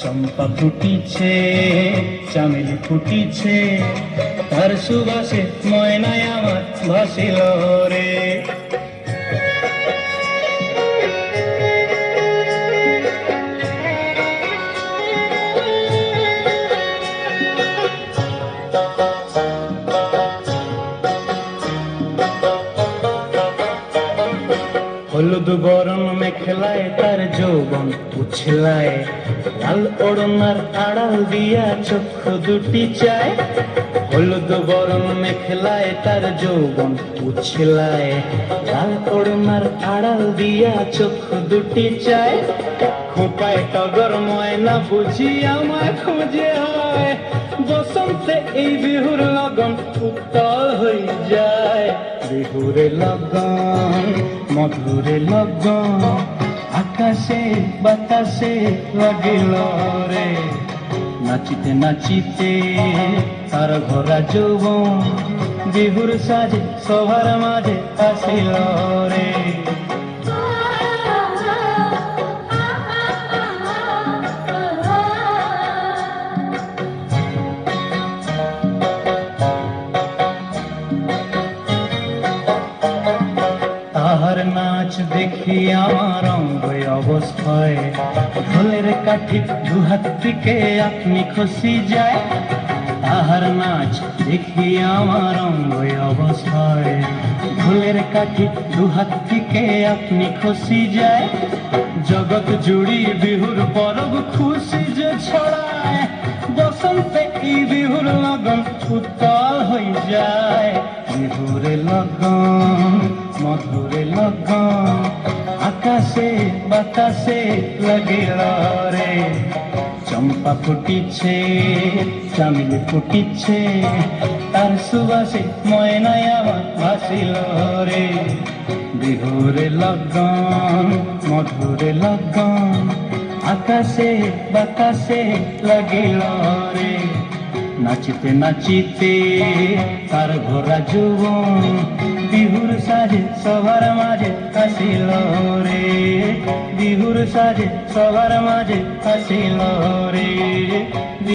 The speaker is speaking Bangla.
চম্পা ফুটিছে, চামেলি ফুটিছে, তার সুবাসে ময়নায় আমার ভাসিল রে। হলুদ বরণ মেখলায় তার যৌবন উছলায়, লাল ওড়নার আড়াল দিয়া চক্ষু দুটি চায়। হলুদ বরণ মেখলায় তার যৌবন উছলায়, লাল ওড়নার আড়াল দিয়া চক্ষু দুটি চায়। খোপায় টগর ময়না বুঝি আমায় খুঁজে হয়, বসন্তে এই বিহুর লগন উত্তল হয়ে যায়। বিহুরে লগন, মধুরে লগন, আকাশে বাতাসে লাগিল রে। নাচিতে নাচিতে তার ঘোরা যৌবন, বিহুর সাজে সবার মাঝে আসিল রে। তাহার নাচ দেখি আমার অঙ্গ অবস্থায়, ঢোলের কাঠি দুহাত থেকে আপনি খসি যায়। তাহার নাচ দেখি আমার অঙ্গ অবস্থায়, ঢোলের কাঠি দুহাত থেকে আপনি খসি যায়। জগৎ জুড়ি বিহুর পরব খুশি যে ছড়ায়, বসন্তে এই বিহুর লগন উত্তল হয়ে যায়। বিহুরে লগন, মধুরে লগন, আকাশে বাতাসে লাগিল রে। চম্পা ফুটিছে, চামেলি ফুটিছে, তার সুবাসে ময়নায় আমার ভাসিল রে। বিহুরে লগন, মধুরে লগন, আকাশে বাতাসে লাগিল রে। নাচিতে নাচিতে তার ঘোরা যৌবন, বিহুর সাজে সবার মাঝে আসিল রে। বিহুর সাজে সবার মাঝে আসিল রে।